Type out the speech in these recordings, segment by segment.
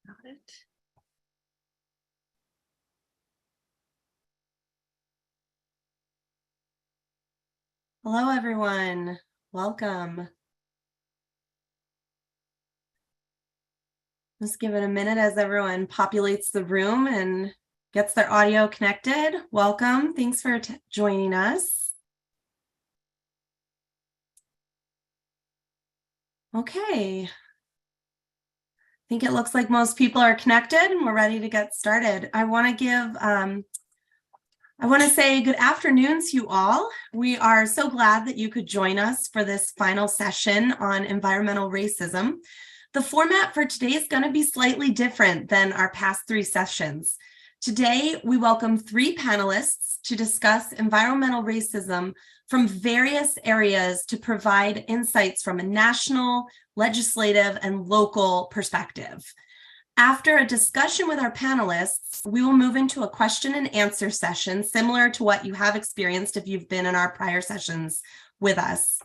Got it. Hello, everyone. Welcome. Let's give it a minute as everyone populates the room and gets their audio connected. Welcome. Thanks for joining us. Okay. I think it looks like most people are connected and we're ready to get started. I want to say good afternoon to you all. We are so glad that you could join us for this final session on environmental racism. The format for today is going to be slightly different than our past three sessions. Today, we welcome three panelists to discuss environmental racism from various areas to provide insights from a national, legislative, and local perspective. After a discussion with our panelists, we will move into a question and answer session similar to what you have experienced if you've been in our prior sessions with us.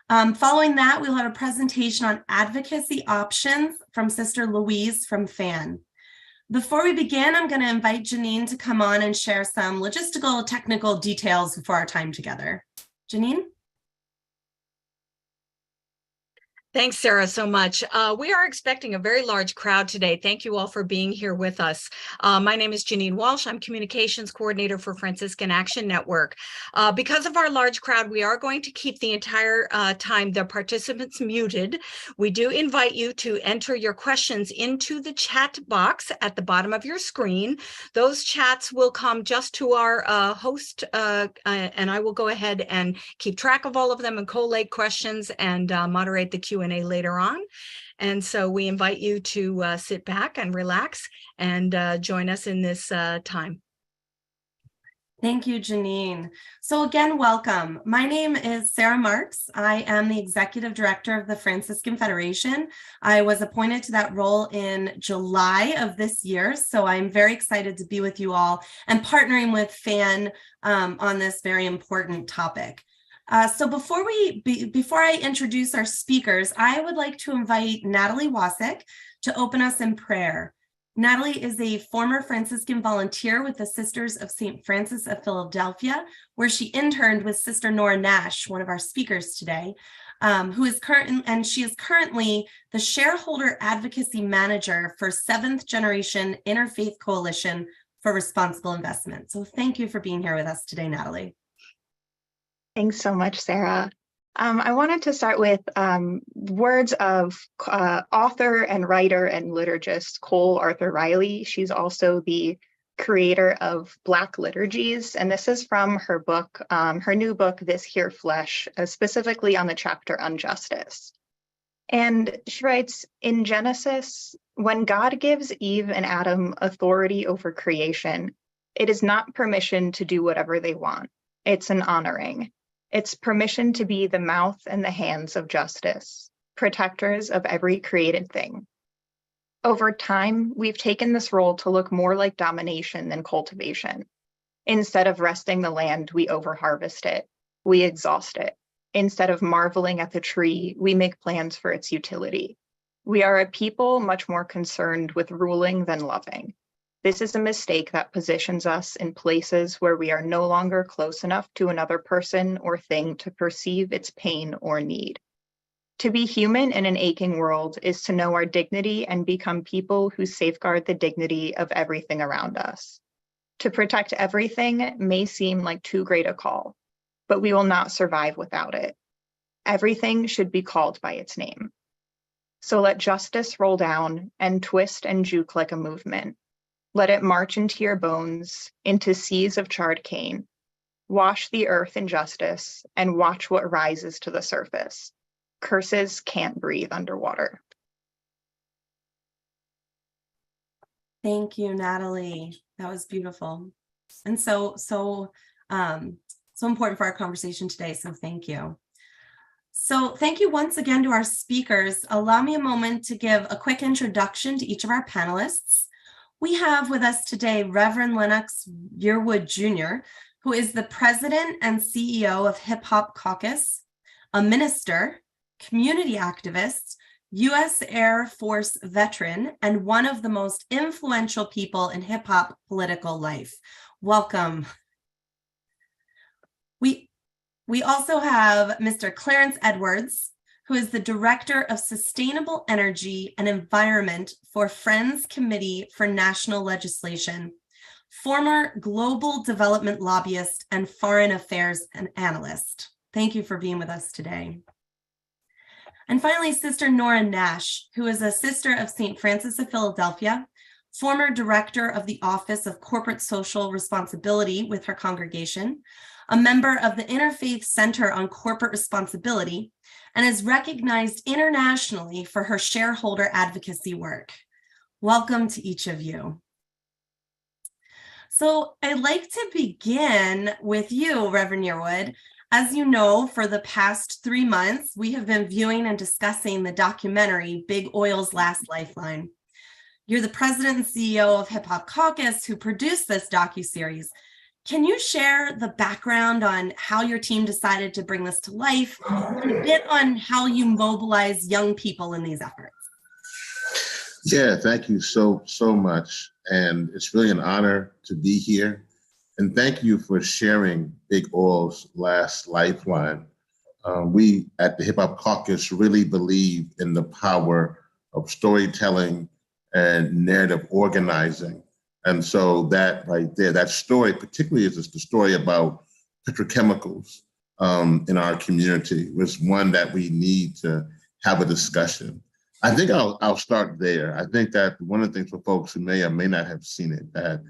Following that, we'll have a presentation on advocacy options from Sister Louise from FAN. Before we begin, I'm going to invite Janine to come on and share some logistical technical details for our time together. Janine? Thanks, Sarah, so much. We are expecting a very large crowd today. Thank you all for being here with us. My name is Janine Walsh. I'm Communications Coordinator for Franciscan Action Network. Because of our large crowd, we are going to keep the entire time the participants muted. We do invite you to enter your questions into the chat box at the bottom of your screen. Those chats will come just to our host, and I will go ahead and keep track of all of them and collate questions and moderate the Q&A later on. And so we invite you to sit back and relax and join us in this time. Thank you, Janine. So again, welcome. My name is Sarah Marks. I am the Executive Director of the Franciscan Federation. I was appointed to that role in July of this year, so I'm very excited to be with you all and partnering with FAN on this very important topic. So before I introduce our speakers, I would like to invite Natalie Wasik to open us in prayer. Natalie is a former Franciscan volunteer with the Sisters of St. Francis of Philadelphia, where she interned with Sister Nora Nash, one of our speakers today, she is currently the Shareholder Advocacy Manager for Seventh Generation Interfaith Coalition for Responsible Investment. So thank you for being here with us today, Natalie. Thanks so much, Sarah. I wanted to start with words of author and writer and liturgist Cole Arthur Riley. She's also the creator of Black Liturgies, and this is from her book, her new book, This Here Flesh, specifically on the chapter on justice. And she writes, in Genesis, when God gives Eve and Adam authority over creation, it is not permission to do whatever they want. It's an honoring. It's permission to be the mouth and the hands of justice, protectors of every created thing. Over time, we've taken this role to look more like domination than cultivation. Instead of resting the land, we overharvest it. We exhaust it. Instead of marveling at the tree, we make plans for its utility. We are a people much more concerned with ruling than loving. This is a mistake that positions us in places where we are no longer close enough to another person or thing to perceive its pain or need. To be human in an aching world is to know our dignity and become people who safeguard the dignity of everything around us. To protect everything may seem like too great a call, but we will not survive without it. Everything should be called by its name. So let justice roll down and twist and juke like a movement. Let it march into your bones, into seas of charred cane. Wash the earth in justice and watch what rises to the surface. Curses can't breathe underwater. Thank you, Natalie. That was beautiful. And so important for our conversation today, so thank you. So thank you once again to our speakers. Allow me a moment to give a quick introduction to each of our panelists. We have with us today Reverend Lennox Yearwood Jr., who is the president and CEO of Hip Hop Caucus, a minister, community activist, U.S. Air Force veteran, and one of the most influential people in hip hop political life. Welcome. We also have Mr. Clarence Edwards, who is the Director of Sustainable Energy and Environment for Friends Committee for National Legislation, former global development lobbyist and foreign affairs analyst. Thank you for being with us today. And finally, Sister Nora Nash, who is a sister of St. Francis of Philadelphia, former director of the Office of Corporate Social Responsibility with her congregation, a member of the Interfaith Center on Corporate Responsibility, and is recognized internationally for her shareholder advocacy work. Welcome to each of you. So I'd like to begin with you, Reverend Yearwood. As you know, for the past 3 months, we have been viewing and discussing the documentary Big Oil's Last Lifeline. You're the president and CEO of Hip Hop Caucus, who produced this docuseries. Can you share the background on how your team decided to bring this to life, and a bit on how you mobilize young people in these efforts? Yeah, thank you so much. And it's really an honor to be here. And thank you for sharing Big Oil's Last Lifeline. We at the Hip Hop Caucus really believe in the power of storytelling and narrative organizing. And so that right there, that story particularly is the story about petrochemicals in our community, was one that we need to have a discussion. I think I'll start there. I think that one of the things for folks who may or may not have seen it, that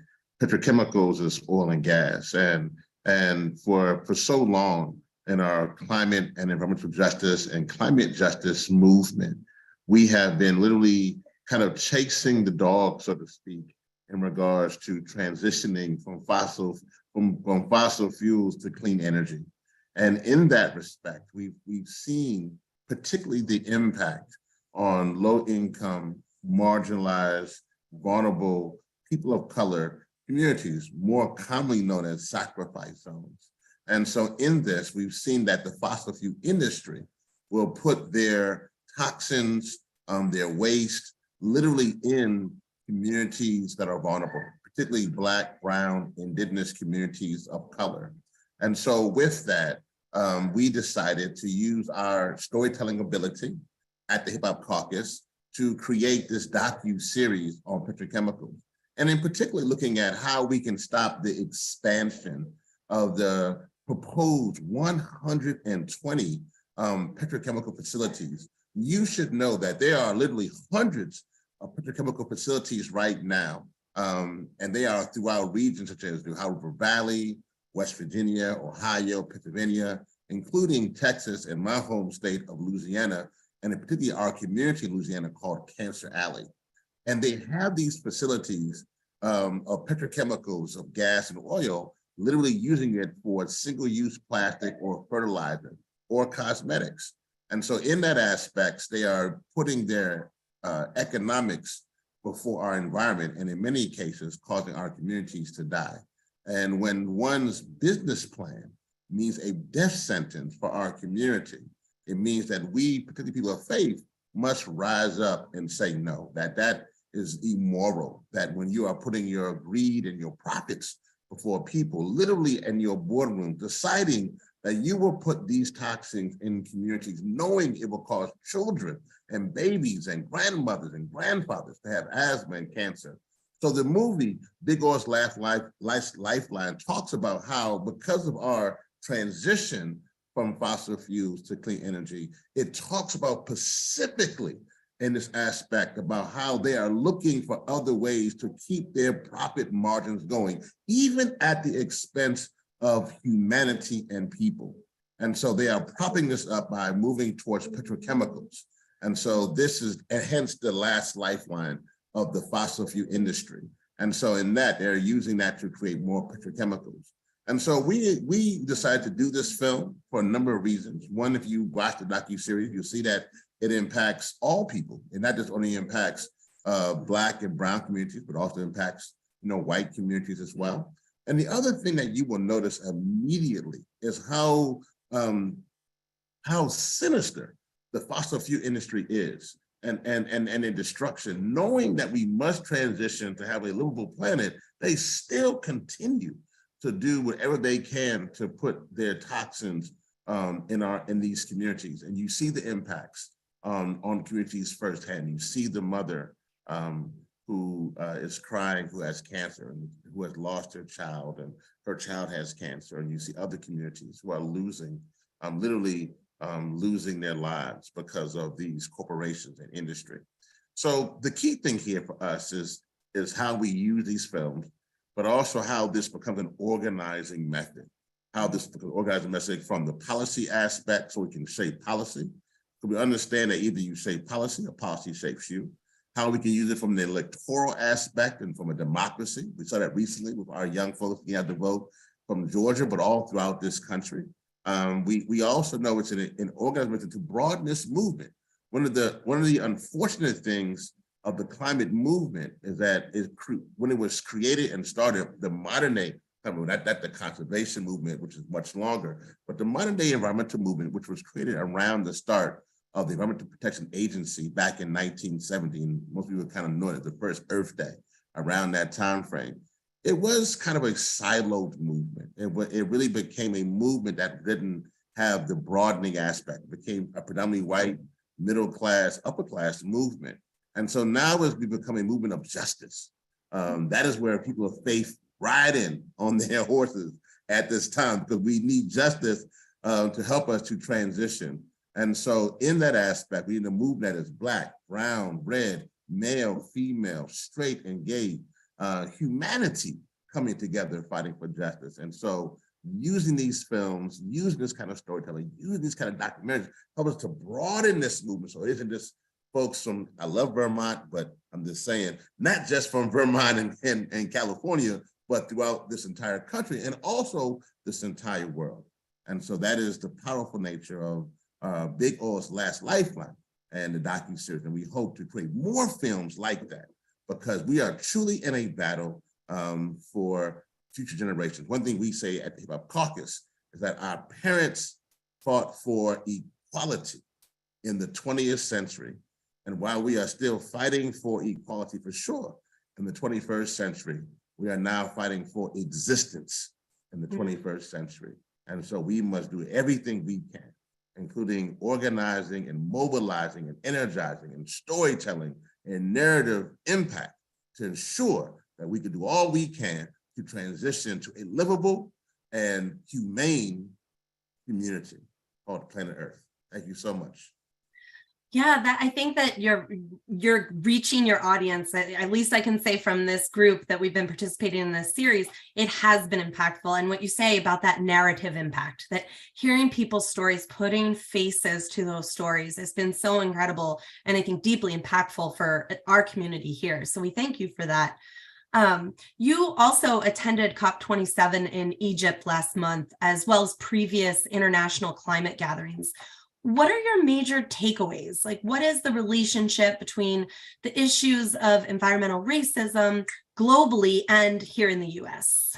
petrochemicals is oil and gas. And for so long in our climate and environmental justice and climate justice movement, we have been literally kind of chasing the dog, so to speak, in regards to transitioning from fossil fuels to clean energy. And in that respect, we've seen particularly the impact on low-income, marginalized, vulnerable people of color communities, more commonly known as sacrifice zones. And so in this, we've seen that the fossil fuel industry will put their toxins, their waste, literally in communities that are vulnerable, particularly Black, Brown, Indigenous communities of color. And so with that, we decided to use our storytelling ability at the Hip Hop Caucus to create this docu-series on petrochemicals. And in particular, looking at how we can stop the expansion of the proposed 120 petrochemical facilities. You should know that there are literally hundreds of petrochemical facilities right now, and they are throughout regions such as the Ohio River Valley, West Virginia, Ohio, Pennsylvania, including Texas and my home state of Louisiana, and in particular our community in Louisiana called Cancer Alley. And they have these facilities of petrochemicals, of gas and oil, literally using it for single-use plastic or fertilizer or cosmetics. And so in that aspect, they are putting their economics before our environment, and in many cases, causing our communities to die. And when one's business plan means a death sentence for our community, it means that we, particularly people of faith, must rise up and say no, that is immoral, that when you are putting your greed and your profits before people, literally in your boardroom, deciding that you will put these toxins in communities, knowing it will cause children and babies and grandmothers and grandfathers to have asthma and cancer. So the movie, Big Oil's Last Lifeline, talks about how, because of our transition from fossil fuels to clean energy, it talks about specifically in this aspect about how they are looking for other ways to keep their profit margins going, even at the expense of humanity and people. And so they are propping this up by moving towards petrochemicals. And so this is, and hence the last lifeline of the fossil fuel industry. And so in that, they're using that to create more petrochemicals. And so we decided to do this film for a number of reasons. One, if you watch the docuseries, you'll see that it impacts all people. And that just only impacts Black and Brown communities, but also impacts, white communities as well. And the other thing that you will notice immediately is how sinister the fossil fuel industry is. and in destruction, knowing that we must transition to have a livable planet, they still continue to do whatever they can to put their toxins in these communities. And you see the impacts on communities firsthand. You see the mother who is crying, who has cancer and who has lost her child, and her child has cancer. And you see other communities who are losing, literally losing their lives because of these corporations and industry. So the key thing here for us is how we use these films, but also how this becomes an organizing method, how this becomes an organizing method from the policy aspect, so we can shape policy. So we understand that either you shape policy or policy shapes you. How we can use it from the electoral aspect and from a democracy. We saw that recently with our young folks being able to vote from Georgia, but all throughout this country. We also know it's an organization to broaden this movement. One of the unfortunate things of the climate movement is that when it was created and started, the modern day, not the conservation movement, which is much longer, but the modern day environmental movement, which was created around the start of the Environmental Protection Agency back in 1970, and most people kind of know it as the first Earth Day, around that time frame. It was kind of a siloed movement. It really became a movement that didn't have the broadening aspect. It became a predominantly white, middle class, upper class movement. And so now as we become a movement of justice, that is where people of faith ride in on their horses at this time, because we need justice to help us to transition. And so in that aspect, we need a movement that is Black, brown, red, male, female, straight, and gay, humanity coming together fighting for justice. And so using these films, using this kind of storytelling, using these kind of documentaries, help us to broaden this movement. So it isn't just folks from, I love Vermont, but I'm just saying, not just from Vermont and California, but throughout this entire country and also this entire world. And so that is the powerful nature of Big Oil's Last Lifeline and the docuseries. And we hope to create more films like that, because we are truly in a battle for future generations. One thing we say at the Hip Hop Caucus is that our parents fought for equality in the 20th century. And while we are still fighting for equality for sure in the 21st century, we are now fighting for existence in the 21st century. And so we must do everything we can, including organizing and mobilizing and energizing and storytelling and narrative impact, to ensure that we can do all we can to transition to a livable and humane community called planet Earth. Thank you so much. Yeah, I think that you're reaching your audience. At least I can say from this group that we've been participating in this series, it has been impactful. And what you say about that narrative impact, that hearing people's stories, putting faces to those stories, has been so incredible and I think deeply impactful for our community here. So we thank you for that. You also attended COP27 in Egypt last month, as well as previous international climate gatherings. What are your major takeaways? Like, what is the relationship between the issues of environmental racism globally and here in the US?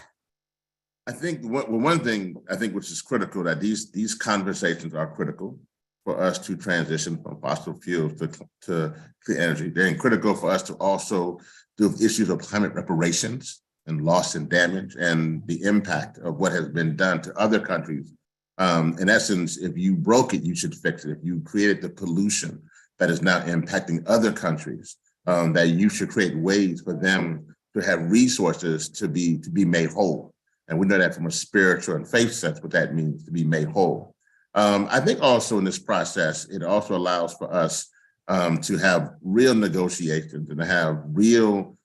I think one thing I think which is critical, that these conversations are critical for us to transition from fossil fuels to clean energy. They're critical for us to also deal with issues of climate reparations and loss and damage and the impact of what has been done to other countries. In essence, if you broke it, you should fix it. If you created the pollution that is now impacting other countries, that you should create ways for them to have resources to be made whole. And we know that from a spiritual and faith sense, what that means, to be made whole. I think also in this process, it also allows for us to have real negotiations and to have real,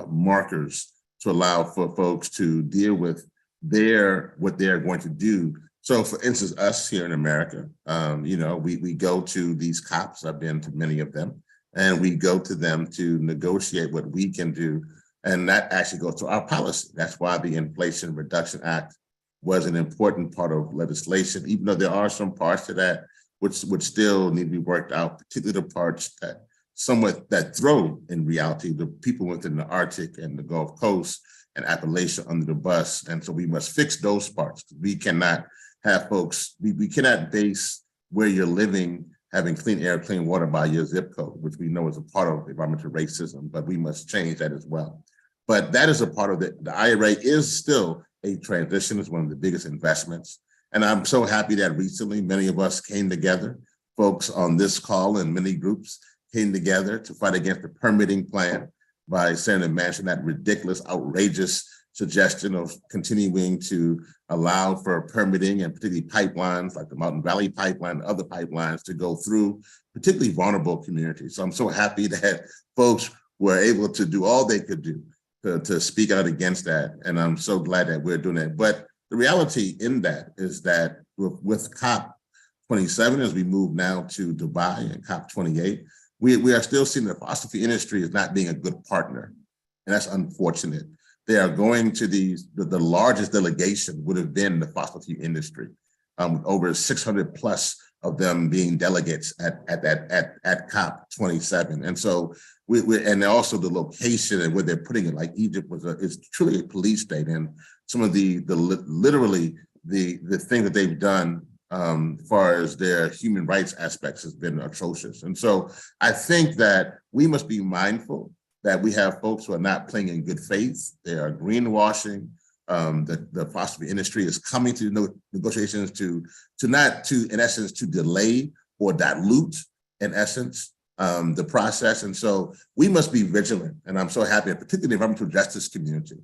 markers to allow for folks to deal with what they're going to do. So for instance, us here in America, we go to these COPs, I've been to many of them, and we go to them to negotiate what we can do. And that actually goes to our policy. That's why the Inflation Reduction Act was an important part of legislation, even though there are some parts of that which would still need to be worked out, particularly the parts that throw in reality the people within the Arctic and the Gulf Coast and Appalachia under the bus. And so we must fix those parts. We cannot have folks, we cannot base where you're living having clean air, clean water by your zip code, which we know is a part of environmental racism, but we must change that as well. But that is a part of it. The IRA is still a transition. It's one of the biggest investments. And I'm so happy that recently many of us came together, folks on this call and many groups came together to fight against the permitting plan by Senator Manchin, that ridiculous, outrageous suggestion of continuing to allow for permitting and particularly pipelines like the Mountain Valley Pipeline and other pipelines to go through particularly vulnerable communities. So I'm so happy that folks were able to do all they could do to speak out against that. And I'm so glad that we're doing that. But the reality in that is that with COP27, as we move now to Dubai and COP28, we are still seeing the fossil fuel industry as not being a good partner. And that's unfortunate. They are going to the largest delegation would have been the fossil fuel industry, over 600 plus of them being delegates at COP27. And so and also the location and where they're putting it, like Egypt is truly a police state. And some of literally the thing that they've done as far as their human rights aspects has been atrocious. And so I think that we must be mindful that we have folks who are not playing in good faith. They are greenwashing. The fossil fuel industry is coming to negotiations to in essence, to delay or dilute, in essence, the process. And so we must be vigilant. And I'm so happy, particularly the environmental justice community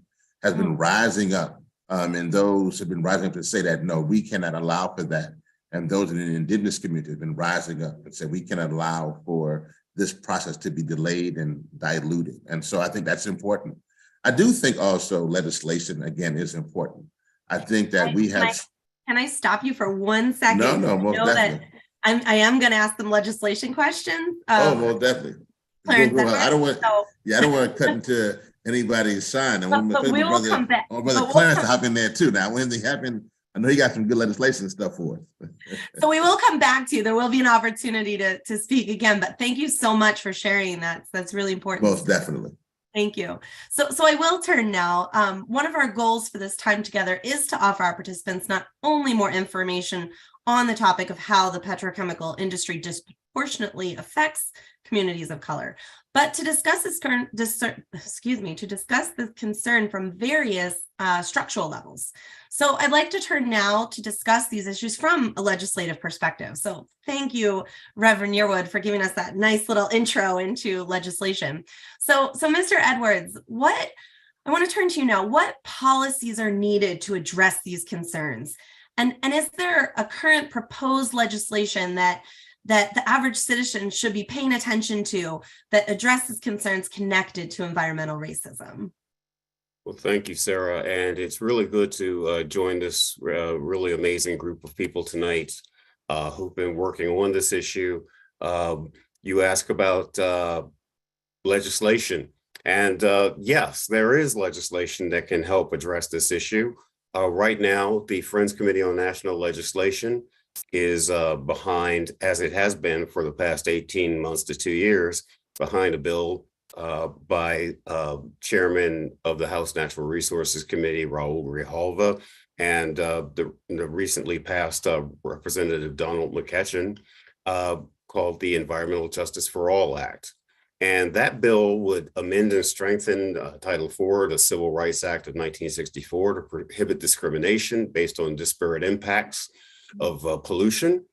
has been rising up. And those have been rising up to say that, no, we cannot allow for that. And those in the indigenous community have been rising up and say, we cannot allow for this process to be delayed and diluted. And so I think that's important. I do think also legislation, again, is important. I think that we have. Can I stop you for 1 second? No, most definitely. I am going to ask them legislation questions. Well, definitely. Clarence, I don't want to cut into anybody's sign. And we will come back. Brother Clarence to hop in there too. Now, when they happen, I know he got some good legislation stuff for us. So we will come back to you. There will be an opportunity to speak again, but thank you so much for sharing that. That's really important. Most definitely. Thank you. So I will turn now. One of our goals for this time together is to offer our participants not only more information on the topic of how the petrochemical industry disproportionately affects communities of color, but to discuss this concern from various structural levels. So I'd like to turn now to discuss these issues from a legislative perspective. So thank you, Reverend Yearwood, for giving us that nice little intro into legislation. So Mr. Edwards, I want to turn to you now. What policies are needed to address these concerns? And is there a current proposed legislation that the average citizen should be paying attention to that addresses concerns connected to environmental racism? Well, thank you, Sarah. And it's really good to join this really amazing group of people tonight who've been working on this issue. You ask about legislation. And yes, there is legislation that can help address this issue. Right now, the Friends Committee on National Legislation is behind, as it has been for the past 18 months to 2 years, behind a bill by Chairman of the House Natural Resources Committee, Raul Grijalva, and the recently passed Representative Donald McCutcheon, called the Environmental Justice for All Act. And that bill would amend and strengthen Title IV of the Civil Rights Act of 1964 to prohibit discrimination based on disparate impacts of pollution.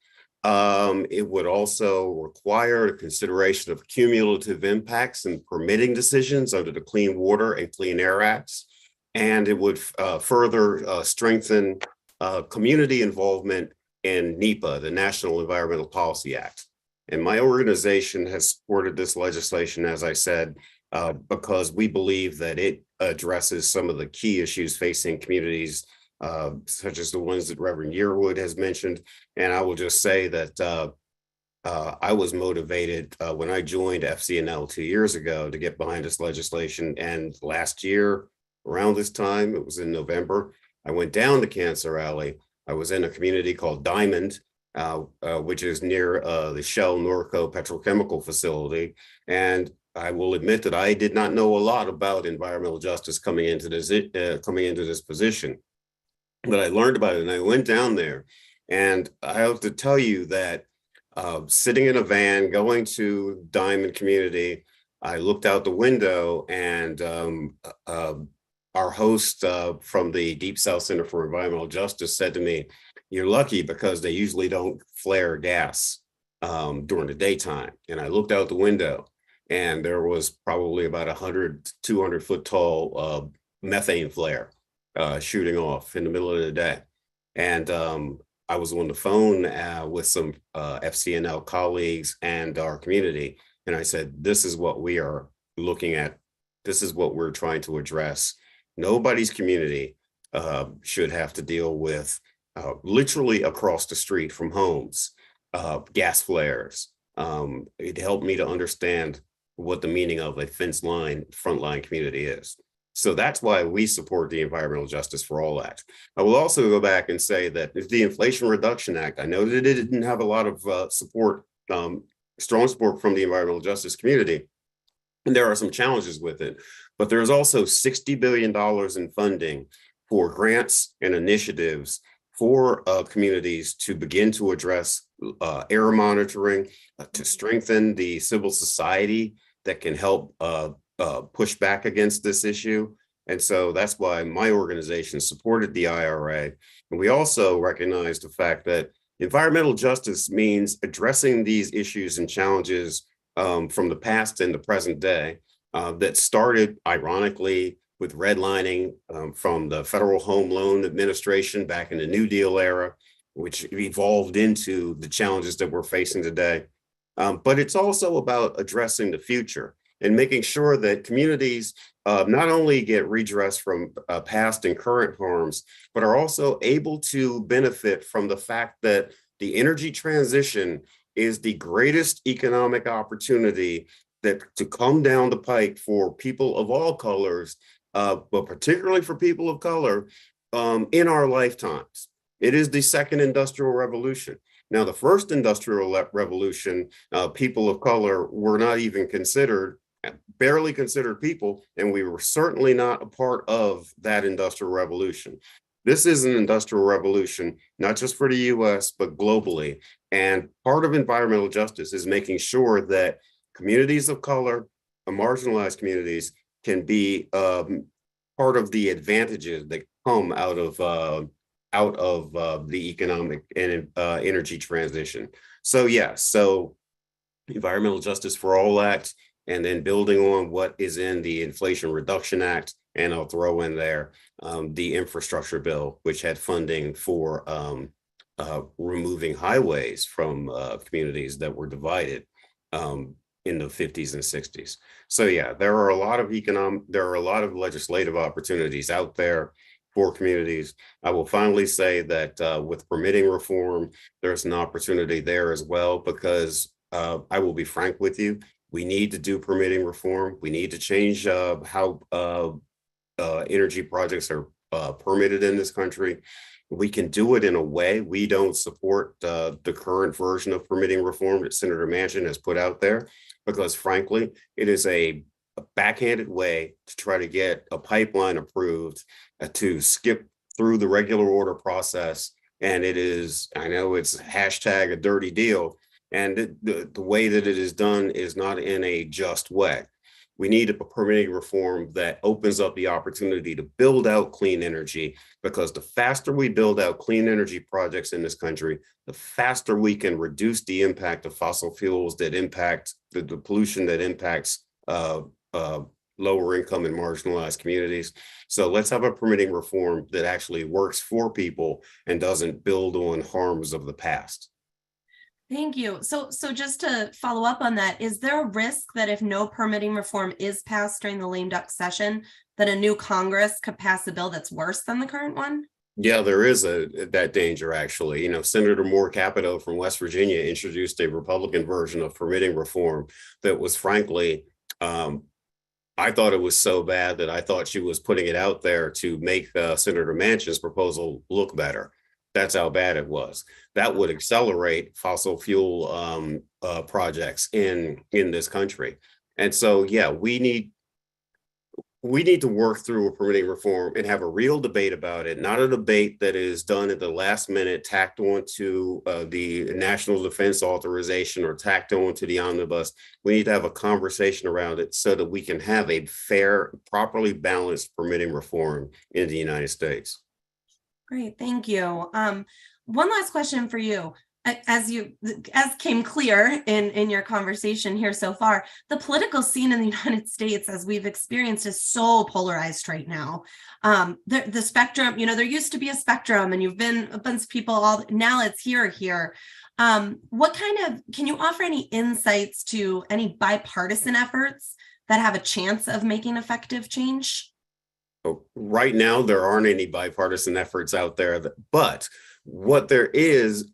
It would also require the consideration of cumulative impacts and permitting decisions under the Clean Water and Clean Air Acts. And it would further strengthen community involvement in NEPA, the National Environmental Policy Act. And my organization has supported this legislation, as I said, because we believe that it addresses some of the key issues facing communities, such as the ones that Reverend Yearwood has mentioned. And I will just say that I was motivated when I joined FCNL 2 years ago to get behind this legislation. And last year, around this time, it was in November, I went down to Cancer Alley. I was in a community called Diamond, which is near the Shell Norco petrochemical facility. And I will admit that I did not know a lot about environmental justice coming into this position, but I learned about it and I went down there. And I have to tell you that Sitting in a van, going to Diamond Community, I looked out the window and our host from the Deep South Center for Environmental Justice said to me, "You're lucky because they usually don't flare gas during the daytime." And I looked out the window and there was probably about 100, 200 foot tall methane flare shooting off in the middle of the day. And I was on the phone with some FCNL colleagues and our community. And I said, this is what we are looking at. This is what we're trying to address. Nobody's community should have to deal with literally across the street from homes, gas flares. It helped me to understand what the meaning of a fence line, frontline community is. So that's why we support the Environmental Justice for All Act. I will also go back and say that the Inflation Reduction Act, I know that it didn't have a lot of support, strong support from the environmental justice community, and there are some challenges with it, but there's also $60 billion in funding for grants and initiatives for communities to begin to address air monitoring, to strengthen the civil society that can help push back against this issue. And so that's why my organization supported the IRA. And we also recognize the fact that environmental justice means addressing these issues and challenges from the past and the present day that started, ironically, with redlining from the Federal Home Loan Administration back in the New Deal era, which evolved into the challenges that we're facing today. But it's also about addressing the future and making sure that communities not only get redress from past and current harms, but are also able to benefit from the fact that the energy transition is the greatest economic opportunity that to come down the pike for people of all colors, but particularly for people of color in our lifetimes. It is the second industrial revolution. Now, the first industrial revolution, people of color were not even considered, barely considered people, and we were certainly not a part of that industrial revolution. This is an industrial revolution, not just for the US, but globally. And part of environmental justice is making sure that communities of color, marginalized communities, can be part of the advantages that come out of the economic and energy transition. So yeah, so Environmental Justice for All Act, and then building on what is in the Inflation Reduction Act, and I'll throw in there the infrastructure bill, which had funding for removing highways from communities that were divided in the 50s and 60s. So yeah, there are a lot of legislative opportunities out there for communities. I will finally say that with permitting reform, there's an opportunity there as well, because I will be frank with you, we need to do permitting reform. We need to change how energy projects are permitted in this country. We can do it in a way. We don't support the current version of permitting reform that Senator Manchin has put out there, because frankly, it is a backhanded way to try to get a pipeline approved to skip through the regular order process. And it is, I know it's hashtag a dirty deal, and the way that it is done is not in a just way. We need a permitting reform that opens up the opportunity to build out clean energy, because the faster we build out clean energy projects in this country, the faster we can reduce the impact of fossil fuels that impact the pollution that impacts lower income and marginalized communities. So let's have a permitting reform that actually works for people and doesn't build on harms of the past. Thank you. So just to follow up on that, is there a risk that if no permitting reform is passed during the lame duck session, that a new Congress could pass a bill that's worse than the current one? Yeah, there is that danger, actually. You know, Senator Moore Capito from West Virginia introduced a Republican version of permitting reform that was, frankly, I thought it was so bad that I thought she was putting it out there to make Senator Manchin's proposal look better. That's how bad it was. That would accelerate fossil fuel projects in this country. And so, yeah, we need we need to work through a permitting reform and have a real debate about it, not a debate that is done at the last minute, tacked on to the National Defense Authorization or tacked on to the omnibus. We need to have a conversation around it so that we can have a fair, properly balanced permitting reform in the United States. Great, thank you. One last question for you. As came clear in your conversation here so far, the political scene in the United States, as we've experienced, is so polarized right now. The spectrum, there used to be a spectrum, and you've been a bunch of people. Now it's here. What can you offer any insights to any bipartisan efforts that have a chance of making effective change? Right now, there aren't any bipartisan efforts out there, but what there is,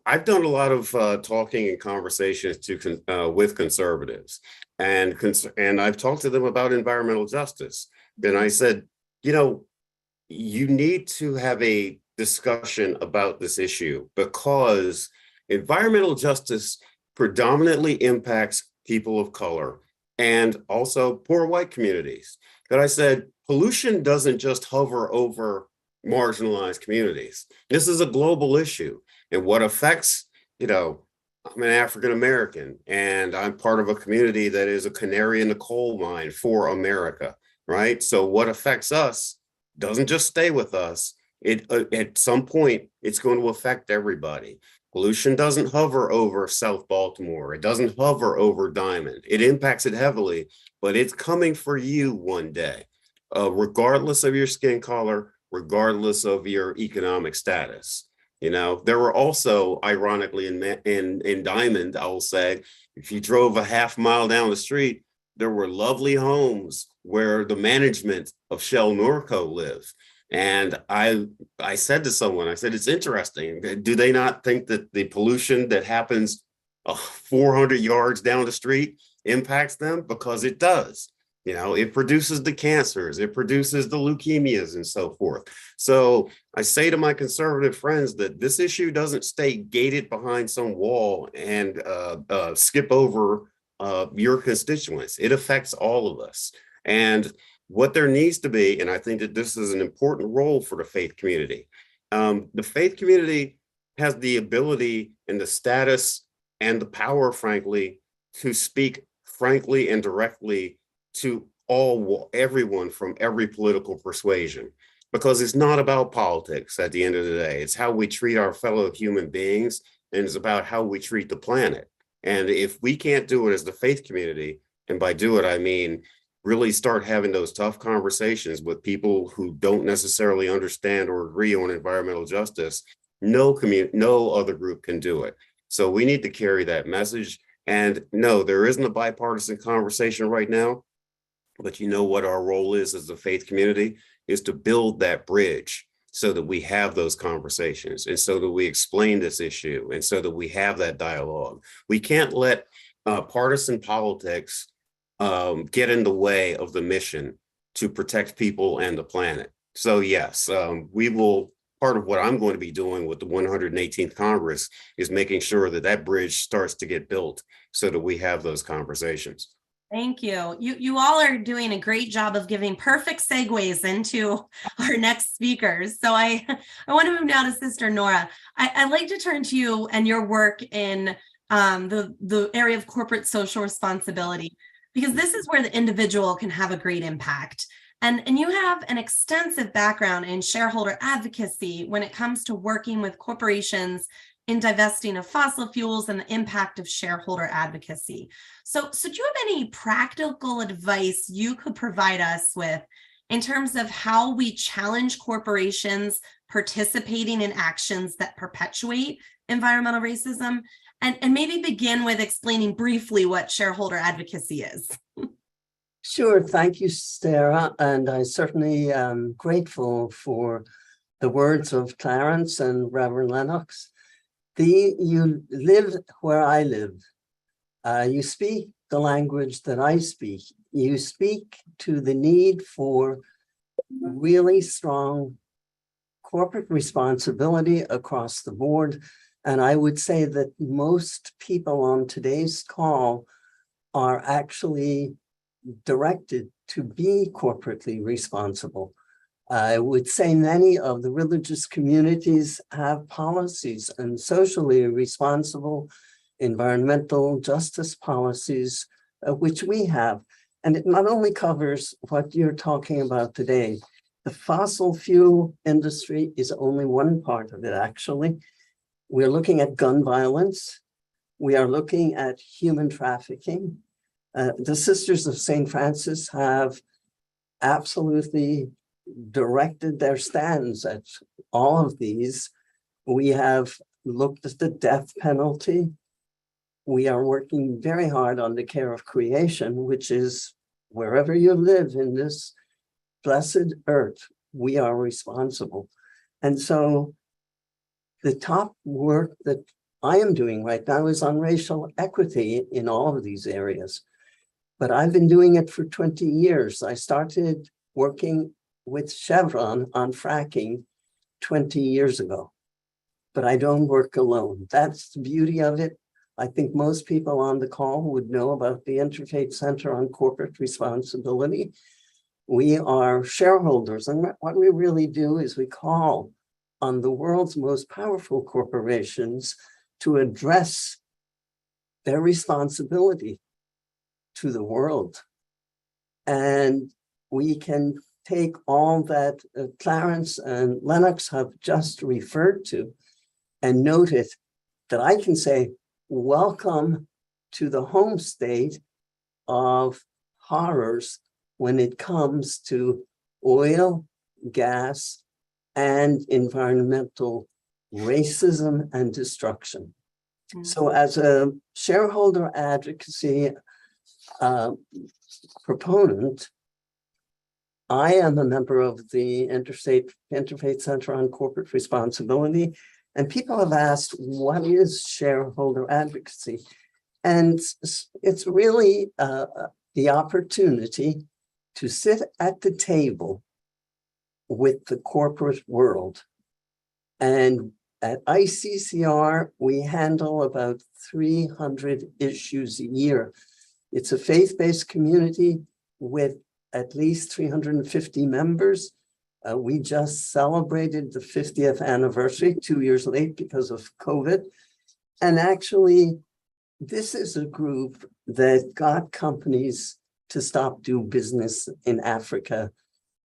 I've done a lot of talking and conversations with conservatives, and I've talked to them about environmental justice. And I said, you need to have a discussion about this issue because environmental justice predominantly impacts people of color and also poor white communities. But I said, pollution doesn't just hover over marginalized communities. This is a global issue. And what affects, I'm an African American, and I'm part of a community that is a canary in the coal mine for America, right? So what affects us doesn't just stay with us. At some point, it's going to affect everybody. Pollution doesn't hover over South Baltimore. It doesn't hover over Diamond. It impacts it heavily, but it's coming for you one day, regardless of your skin color, regardless of your economic status. There were also, ironically, in Diamond, I will say, if you drove a half mile down the street, there were lovely homes where the management of Shell Norco live. And I said to someone, I said, it's interesting. Do they not think that the pollution that happens 400 yards down the street impacts them? Because it does. It produces the cancers, it produces the leukemias and so forth. So I say to my conservative friends that this issue doesn't stay gated behind some wall and skip over your constituents. It affects all of us. And what there needs to be, and I think that this is an important role for the faith community. The faith community has the ability and the status and the power, frankly, to speak frankly and directly to everyone from every political persuasion, because it's not about politics at the end of the day. It's how we treat our fellow human beings, and it's about how we treat the planet. And if we can't do it as the faith community, and by do it, I mean really start having those tough conversations with people who don't necessarily understand or agree on environmental justice, no other group can do it. So we need to carry that message. And no, there isn't a bipartisan conversation right now. But what our role is as a faith community is to build that bridge so that we have those conversations and so that we explain this issue and so that we have that dialogue. We can't let partisan politics get in the way of the mission to protect people and the planet. So yes, part of what I'm going to be doing with the 118th Congress is making sure that that bridge starts to get built so that we have those conversations. Thank you. You all are doing a great job of giving perfect segues into our next speakers. So I want to move now to Sister Nora. I'd like to turn to you and your work in the area of corporate social responsibility, because this is where the individual can have a great impact. And you have an extensive background in shareholder advocacy when it comes to working with corporations in divesting of fossil fuels and the impact of shareholder advocacy. So do you have any practical advice you could provide us with in terms of how we challenge corporations participating in actions that perpetuate environmental racism? And maybe begin with explaining briefly what shareholder advocacy is. Sure, thank you, Sarah. And I certainly am grateful for the words of Clarence and Reverend Lennox. You live where I live. You speak the language that I speak. You speak to the need for really strong corporate responsibility across the board. And I would say that most people on today's call are actually directed to be corporately responsible. I would say many of the religious communities have policies and socially responsible environmental justice policies, which we have. And it not only covers what you're talking about today. The fossil fuel industry is only one part of it, actually. We're looking at gun violence. We are looking at human trafficking. The Sisters of St. Francis have absolutely directed their stands at all of these. We have looked at the death penalty. We are working very hard on the care of creation, which is wherever you live in this blessed earth, we are responsible. And so the top work that I am doing right now is on racial equity in all of these areas. But I've been doing it for 20 years. I started working with Chevron on fracking 20 years ago, but I don't work alone. That's the beauty of it. I think most people on the call would know about the Interfaith Center on Corporate Responsibility. We are shareholders, and what we really do is we call on the world's most powerful corporations to address their responsibility to the world. And we can take all that Clarence and Lennox have just referred to and note it, that I can say, welcome to the home state of horrors when it comes to oil, gas, and environmental racism and destruction. So as a shareholder advocacy proponent, I am a member of the Interfaith Center on Corporate Responsibility, and people have asked, what is shareholder advocacy? And it's really the opportunity to sit at the table with the corporate world. And at ICCR, we handle about 300 issues a year. It's a faith-based community with at least 350 members. We just celebrated the 50th anniversary, 2 years late because of COVID. And actually, this is a group that got companies to stop doing business in Africa,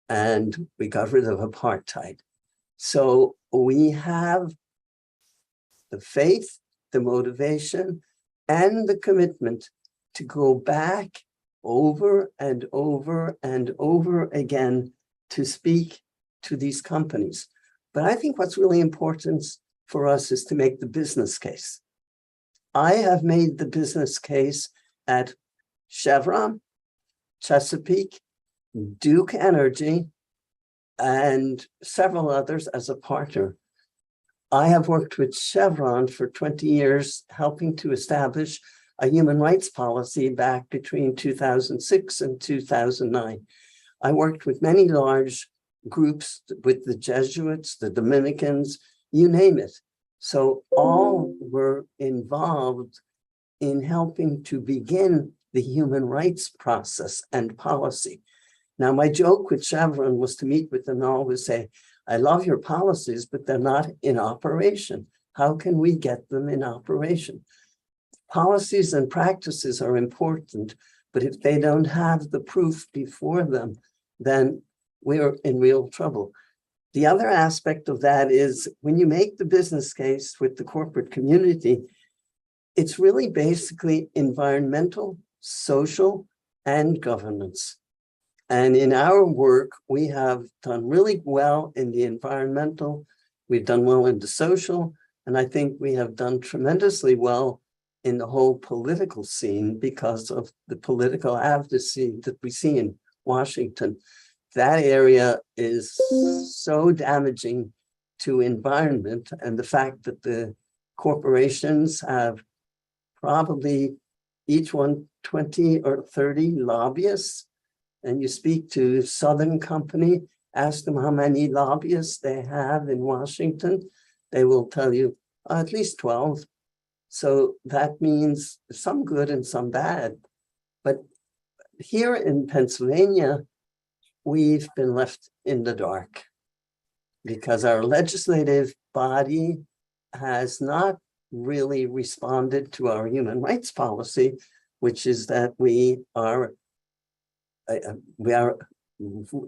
and we got rid of apartheid. So we have the faith, the motivation, and the commitment to go back over and over and over again to speak to these companies. But I think what's really important for us is to make the business case. I have made the business case at Chevron, Chesapeake, Duke Energy, and several others as a partner. I have worked with Chevron for 20 years, helping to establish a human rights policy back between 2006 and 2009. I worked with many large groups, with the Jesuits, the Dominicans, you name it. So all were involved in helping to begin the human rights process and policy. Now, my joke with Chevron was to meet with them and always say, I love your policies, but they're not in operation. How can we get them in operation? Policies and practices are important, but if they don't have the proof before them, then we're in real trouble. The other aspect of that is when you make the business case with the corporate community, it's really basically environmental, social, and governance. And in our work, we have done really well in the environmental, we've done well in the social, and I think we have done tremendously well in the whole political scene because of the political advocacy that we see in Washington. That area is so damaging to environment, and the fact that the corporations have probably each one 20 or 30 lobbyists, and you speak to Southern Company, ask them how many lobbyists they have in Washington, they will tell you at least 12. So that means some good and some bad. But here in Pennsylvania, we've been left in the dark because our legislative body has not really responded to our human rights policy, which is that we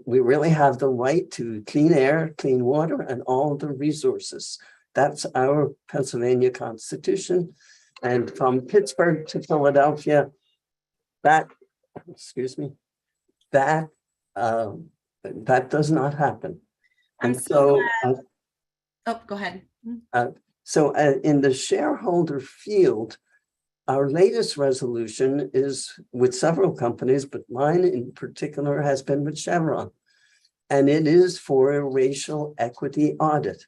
really have the right to clean air, clean water, and all the resources. That's our Pennsylvania Constitution. And from Pittsburgh to Philadelphia, that does not happen. I'm And so glad. Oh, go ahead. So in the shareholder field, our latest resolution is with several companies, but mine in particular has been with Chevron. And it is for a racial equity audit.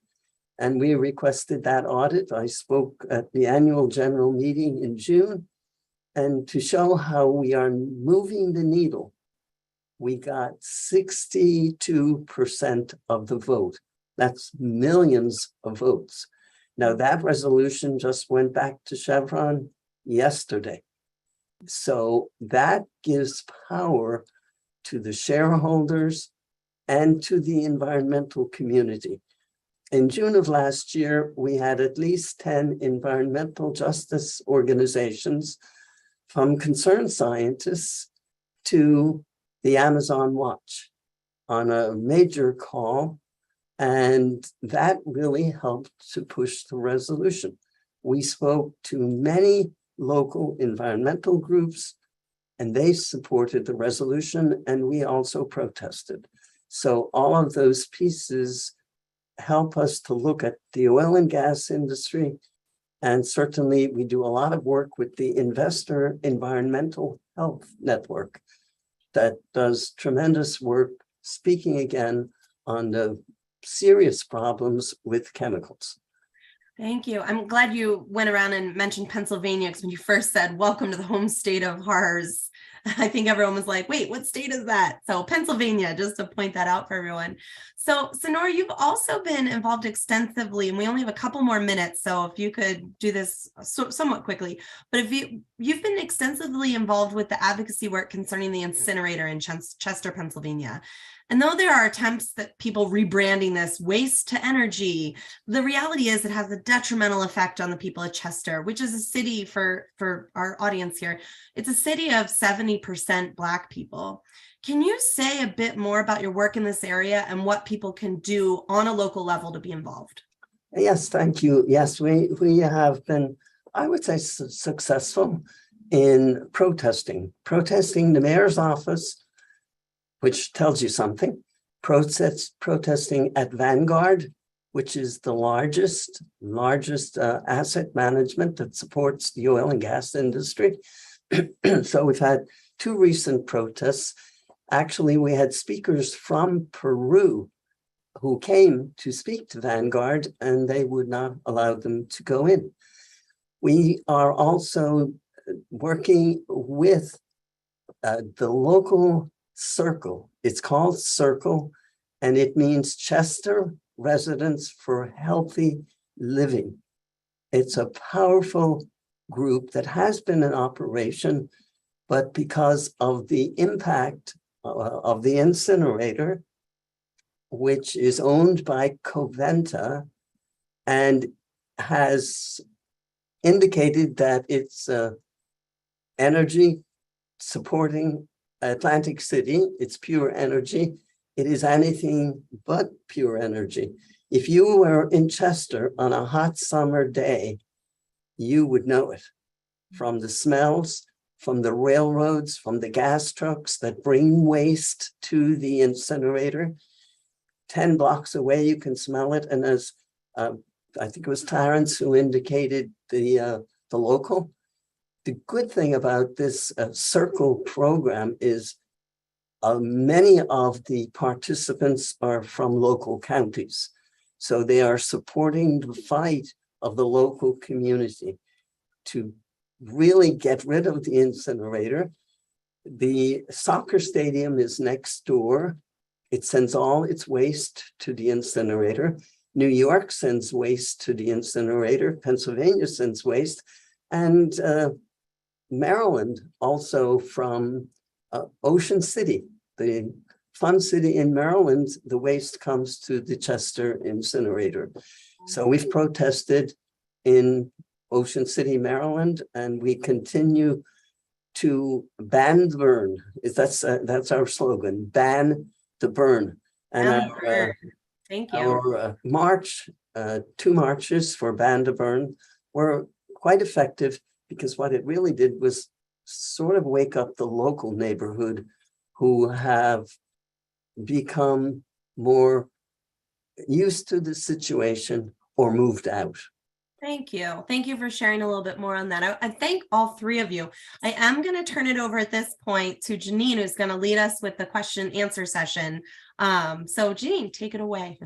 And we requested that audit. I spoke at the annual general meeting in June. And to show how we are moving the needle, we got 62% of the vote. That's millions of votes. Now that resolution just went back to Chevron yesterday. So that gives power to the shareholders and to the environmental community. In June of last year, we had at least 10 environmental justice organizations, from concerned scientists to the Amazon Watch, on a major call. And that really helped to push the resolution. We spoke to many local environmental groups, and they supported the resolution, and we also protested. So all of those pieces help us to look at the oil and gas industry. And certainly we do a lot of work with the Investor Environmental Health Network that does tremendous work speaking again on the serious problems with chemicals. Thank you. I'm glad you went around and mentioned Pennsylvania, because when you first said, welcome to the home state of horrors, I think everyone was like, wait, what state is that? So Pennsylvania, just to point that out for everyone. So Nora, you've also been involved extensively, and we only have a couple more minutes. So if you could do this somewhat quickly, but if you've been extensively involved with the advocacy work concerning the incinerator in Chester, Pennsylvania. And though there are attempts that people rebranding this waste to energy, the reality is it has a detrimental effect on the people of Chester, which is a city, for our audience here, it's a city of 70% Black people. Can you say a bit more about your work in this area and what people can do on a local level to be involved? Yes, thank you. Yes, we have been, I would say, successful in protesting the mayor's office, which tells you something. Protesting at Vanguard, which is the largest asset management that supports the oil and gas industry. So we've had two recent protests. Actually, we had speakers from Peru who came to speak to Vanguard, and they would not allow them to go in. We are also working with the local circle. It's called Circle, and it means Chester Residents for Healthy Living. It's a powerful group that has been in operation, but because of the impact of the incinerator, which is owned by Coventa and has indicated that it's energy supporting Atlantic City, it's pure energy. It is anything but pure energy. If you were in Chester on a hot summer day, you would know it from the smells, from the railroads, from the gas trucks that bring waste to the incinerator. 10 blocks away, you can smell it. And as I think it was Clarence who indicated the local, the good thing about this Circle program is many of the participants are from local counties. So they are supporting the fight of the local community to really get rid of the incinerator. The soccer stadium is next door. It sends all its waste to the incinerator. New York sends waste to the incinerator. Pennsylvania sends waste. And Maryland, also from Ocean City, the fun city in Maryland, the waste comes to the Chester incinerator. So we've protested in Ocean City, Maryland, and we continue to ban the burn. That's our slogan, ban the burn. And Thank you. our march, 2 marches for ban the burn were quite effective, because what it really did was sort of wake up the local neighborhood who have become more used to the situation or moved out. Thank you. Thank you for sharing a little bit more on that. I thank all 3 of you. I am going to turn it over at this point to Janine, who's going to lead us with the question and answer session. So Janine, take it away.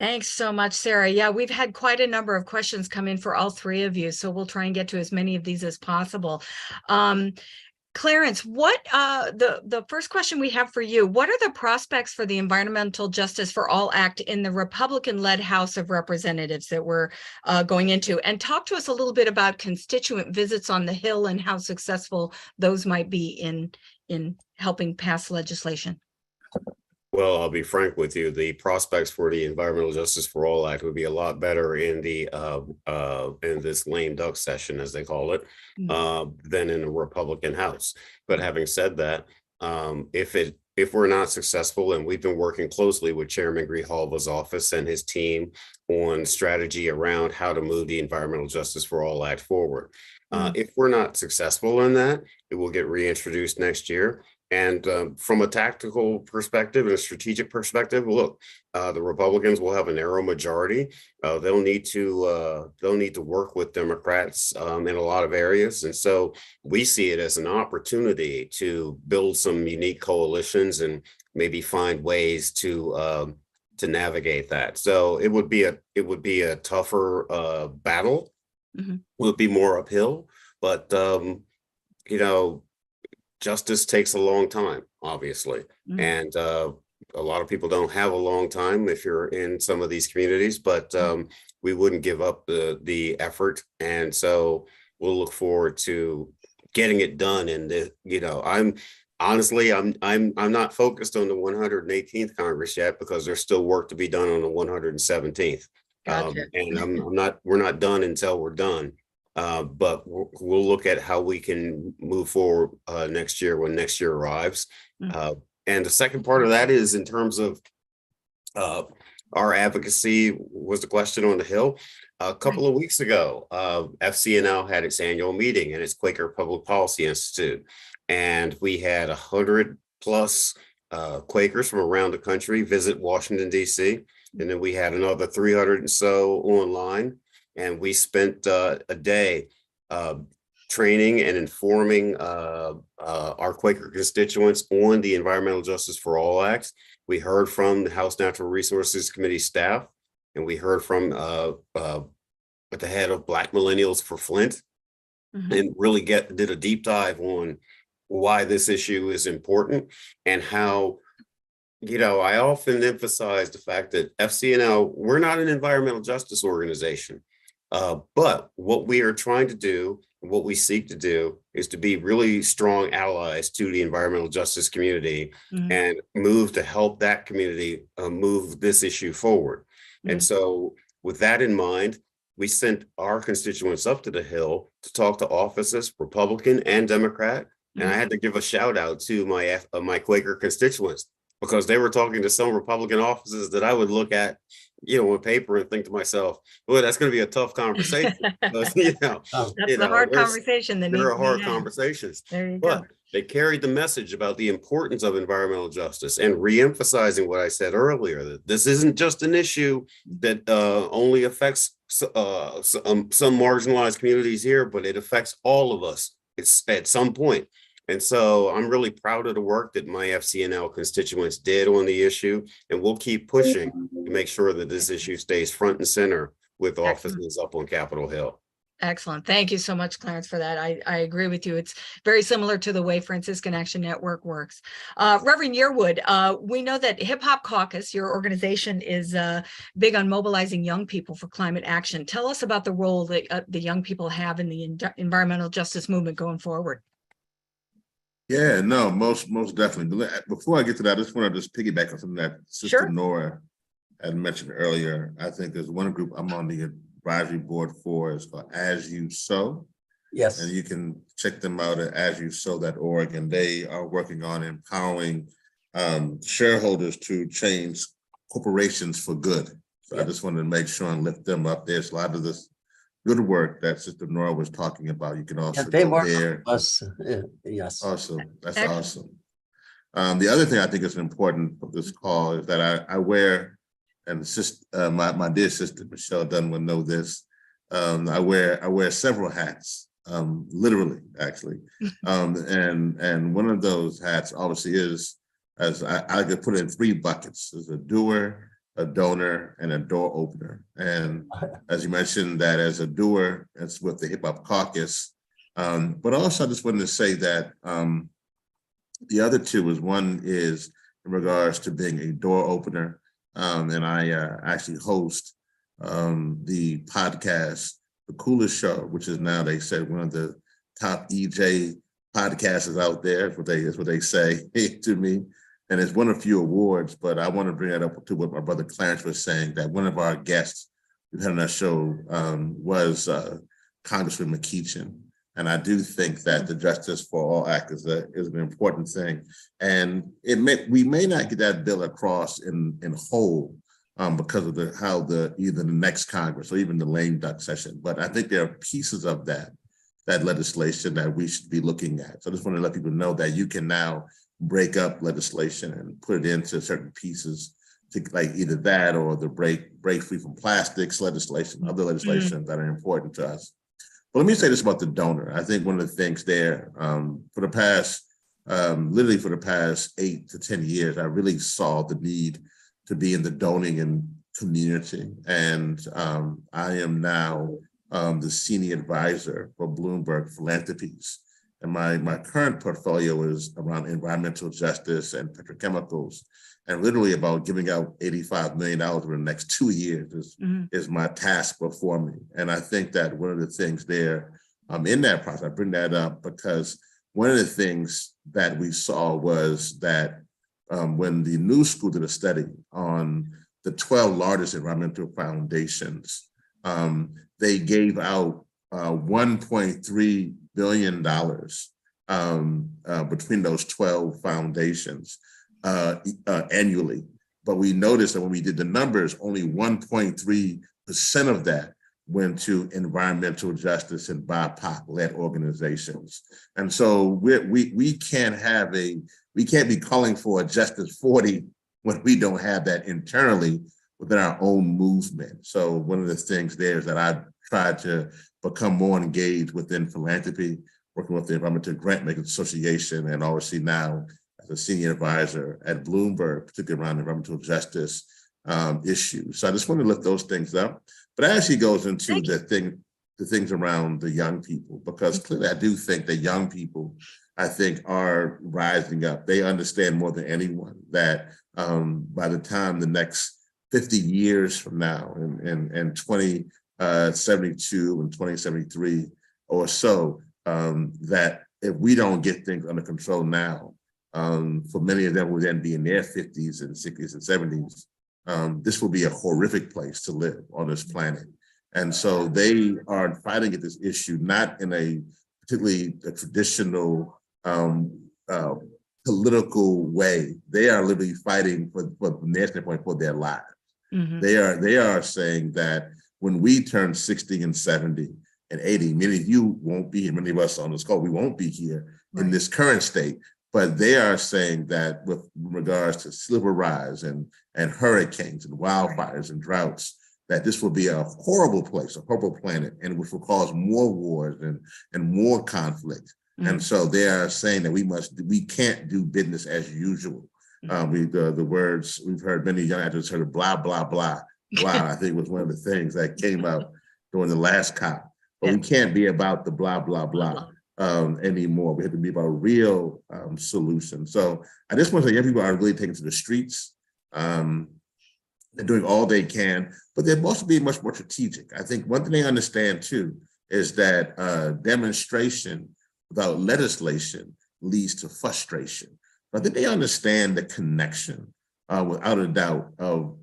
Thanks so much, Sarah. Yeah, we've had quite a number of questions come in for all 3 of you, so we'll try and get to as many of these as possible. Clarence, what the first question we have for you, what are the prospects for the Environmental Justice for All Act in the Republican-led House of Representatives that we're going into? And talk to us a little bit about constituent visits on the Hill and how successful those might be in helping pass legislation. Well, I'll be frank with you. The prospects for the Environmental Justice for All Act would be a lot better in the in this lame duck session, as they call it, than in the Republican House. But having said that, if we're not successful, and we've been working closely with Chairman Grijalva's office and his team on strategy around how to move the Environmental Justice for All Act forward. If we're not successful in that, it will get reintroduced next year. And from a tactical perspective and a strategic perspective, look, the Republicans will have a narrow majority. They'll need to work with Democrats in a lot of areas, and so we see it as an opportunity to build some unique coalitions and maybe find ways to navigate that. So it would be a tougher battle. It would be more uphill, but justice takes a long time, obviously. And a lot of people don't have a long time if you're in some of these communities, but we wouldn't give up the effort. And so we'll look forward to getting it done. And I'm not focused on the 118th Congress yet, because there's still work to be done on the 117th. Gotcha. And we're not done until we're done. But we'll look at how we can move forward next year when next year arrives. And the second part of that is in terms of our advocacy was the question on the Hill. A couple of weeks ago, FCNL had its annual meeting and its Quaker Public Policy Institute. And we had 100 plus Quakers from around the country visit Washington, D.C. And then we had another 300 and so online. And we spent a day training and informing our Quaker constituents on the Environmental Justice for All Act. We heard from the House Natural Resources Committee staff, and we heard from the head of Black Millennials for Flint, and really did a deep dive on why this issue is important and how, I often emphasize the fact that FCNL, we're not an environmental justice organization. But what we are trying to do, what we seek to do, is to be really strong allies to the environmental justice community and move to help that community move this issue forward. And so with that in mind, we sent our constituents up to the Hill to talk to offices, Republican and Democrat. And I had to give a shout out to my Quaker constituents, because they were talking to some Republican offices that I would look at, on paper and think to myself, well, that's going to be a tough conversation. That's the hard conversation. There are hard conversations. There you go. But they carried the message about the importance of environmental justice and re-emphasizing what I said earlier, that this isn't just an issue that only affects some marginalized communities here, but it affects all of us. It's at some point. And so I'm really proud of the work that my FCNL constituents did on the issue, and we'll keep pushing to make sure that this issue stays front and center with offices up on Capitol Hill. Excellent. Thank you so much, Clarence, for that. I agree with you. It's very similar to the way Franciscan Action Network works. Reverend Yearwood, we know that Hip Hop Caucus, your organization, is big on mobilizing young people for climate action. Tell us about the role that the young people have in the environmental justice movement going forward. Yeah, no, most definitely. Before I get to that, I just want to just piggyback on something that Sister Sure. Nora had mentioned earlier. I think there's one group I'm on the advisory board for. It's called As You Sow. Yes. And you can check them out at asyousow.org. And they are working on empowering shareholders to change corporations for good. So I just wanted to make sure and lift them up. There's a lot of this good work that Sister Nora was talking about. You can also They go work there. with us. Yes. Awesome. That's Excellent. awesome. The other thing I think is important of this call is that I wear, and my dear sister Michelle Dunn will know this. I wear several hats, literally, actually, and one of those hats obviously is, as I could put it in 3 buckets: there's a doer, a donor, and a door opener. And as you mentioned, that as a doer, it's with the Hip Hop Caucus, but also I just wanted to say that. The other two is, one is in regards to being a door opener. And I actually host the podcast, The Coolest Show, which is now, they said, one of the top EJ podcasters out there. That's what they say to me. And it's won a few awards, but I want to bring that up to what my brother Clarence was saying, that one of our guests we've had on that show was Congressman McEachin. And I do think that the Justice for All Act is an important thing. And we may not get that bill across in whole because of either the next Congress or even the lame duck session. But I think there are pieces of that legislation that we should be looking at. So I just want to let people know that you can now break up legislation and put it into certain pieces, to like either that or the break free from plastics legislation, other legislation that are important to us. But let me say this about the donor. I think one of the things there, for the past 8 to 10 years, I really saw the need to be in the donating and community. And I am now the senior advisor for Bloomberg Philanthropies. And my current portfolio is around environmental justice and petrochemicals, and literally about giving out $85 million over the next 2 years is my task before me. And I think that one of the things there in that process, I bring that up because one of the things that we saw was that when the New School did a study on the 12 largest environmental foundations, they gave out $1.3 billion between those 12 foundations annually. But we noticed that when we did the numbers, only 1.3% of that went to environmental justice and BIPOC-led organizations. And so we can't be calling for a Justice 40 when we don't have that internally within our own movement. So one of the things there is that I tried to become more engaged within philanthropy, working with the Environmental Grant Makers Association, and obviously now as a senior advisor at Bloomberg, particularly around environmental justice issues. So I just want to lift those things up. But it actually goes into the things around the young people, because clearly I do think that young people, I think, are rising up. They understand more than anyone that by the time the next 50 years from now, in 2072 and 2073 or so, that if we don't get things under control now, for many of them will then be in their 50s and 60s and 70s, this will be a horrific place to live on this planet. And so they are fighting at this issue, not in a particularly traditional political way. They are literally fighting from their standpoint for their lives. They are saying that when we turn 60 and 70 and 80, many of you won't be here, many of us on this call, we won't be here in this current state, but they are saying that with regards to sea level rise and hurricanes and wildfires and droughts, that this will be a horrible place, a horrible planet, and which will cause more wars and more conflict. And so they are saying that we can't do business as usual. The words we've heard, many young actors heard of blah, blah, blah, blah, I think was one of the things that came out during the last COP. But we can't be about the blah, blah, blah anymore. We have to be about real solutions. So I just want to say young people are really taking to the streets. They're doing all they can, but they're also being much more strategic. I think one thing they understand too is that demonstration without legislation leads to frustration. But I think they understand the connection, without a doubt, of